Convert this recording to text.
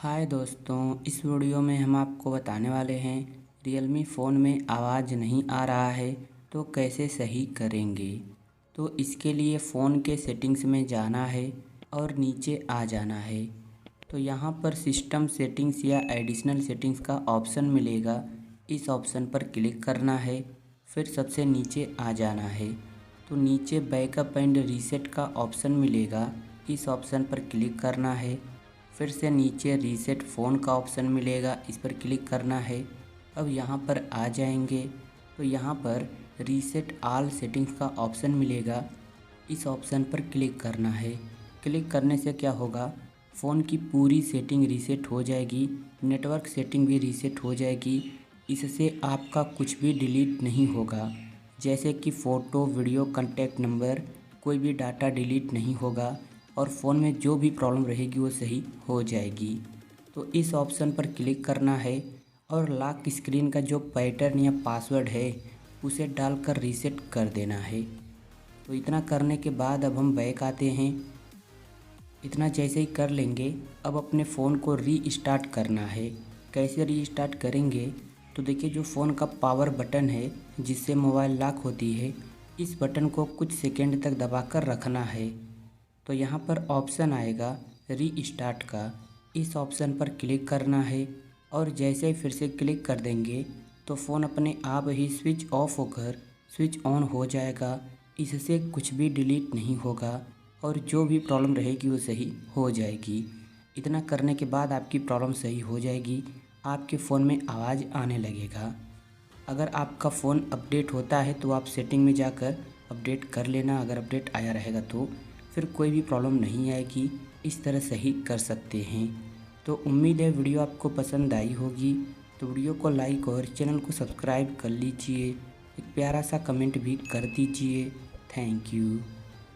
हाय दोस्तों, इस वीडियो में हम आपको बताने वाले हैं Realme फ़ोन में आवाज़ नहीं आ रहा है तो कैसे सही करेंगे। तो इसके लिए फ़ोन के सेटिंग्स में जाना है और नीचे आ जाना है। तो यहाँ पर सिस्टम सेटिंग्स या एडिशनल सेटिंग्स का ऑप्शन मिलेगा, इस ऑप्शन पर क्लिक करना है। फिर सबसे नीचे आ जाना है तो नीचे बैकअप एंड रीसेट का ऑप्शन मिलेगा, इस ऑप्शन पर क्लिक करना है। फिर से नीचे रीसेट फ़ोन का ऑप्शन मिलेगा, इस पर क्लिक करना है। अब यहाँ पर आ जाएंगे तो यहाँ पर रीसेट ऑल सेटिंग्स का ऑप्शन मिलेगा, इस ऑप्शन पर क्लिक करना है। क्लिक करने से क्या होगा, फ़ोन की पूरी सेटिंग रीसेट हो जाएगी, नेटवर्क सेटिंग भी रीसेट हो जाएगी। इससे आपका कुछ भी डिलीट नहीं होगा, जैसे कि फ़ोटो, वीडियो, कॉन्टैक्ट नंबर, कोई भी डाटा डिलीट नहीं होगा और फ़ोन में जो भी प्रॉब्लम रहेगी वो सही हो जाएगी। तो इस ऑप्शन पर क्लिक करना है और लॉक स्क्रीन का जो पैटर्न या पासवर्ड है उसे डालकर रीसेट कर देना है। तो इतना करने के बाद अब हम बैक आते हैं। इतना जैसे ही कर लेंगे, अब अपने फ़ोन को रीस्टार्ट करना है। कैसे रीस्टार्ट करेंगे, तो देखिए जो फ़ोन का पावर बटन है जिससे मोबाइल लॉक होती है, इस बटन को कुछ सेकंड तक दबाकर रखना है। तो यहाँ पर ऑप्शन आएगा रीस्टार्ट का, इस ऑप्शन पर क्लिक करना है और जैसे ही फिर से क्लिक कर देंगे तो फ़ोन अपने आप ही स्विच ऑफ होकर स्विच ऑन हो जाएगा। इससे कुछ भी डिलीट नहीं होगा और जो भी प्रॉब्लम रहेगी वो सही हो जाएगी। इतना करने के बाद आपकी प्रॉब्लम सही हो जाएगी, आपके फ़ोन में आवाज़ आने लगेगा। अगर आपका फ़ोन अपडेट होता है तो आप सेटिंग में जाकर अपडेट कर लेना, अगर अपडेट आया रहेगा तो फिर कोई भी प्रॉब्लम नहीं आएगी। इस तरह सही कर सकते हैं। तो उम्मीद है वीडियो आपको पसंद आई होगी। तो वीडियो को लाइक और चैनल को सब्सक्राइब कर लीजिए, एक प्यारा सा कमेंट भी कर दीजिए। Thank you.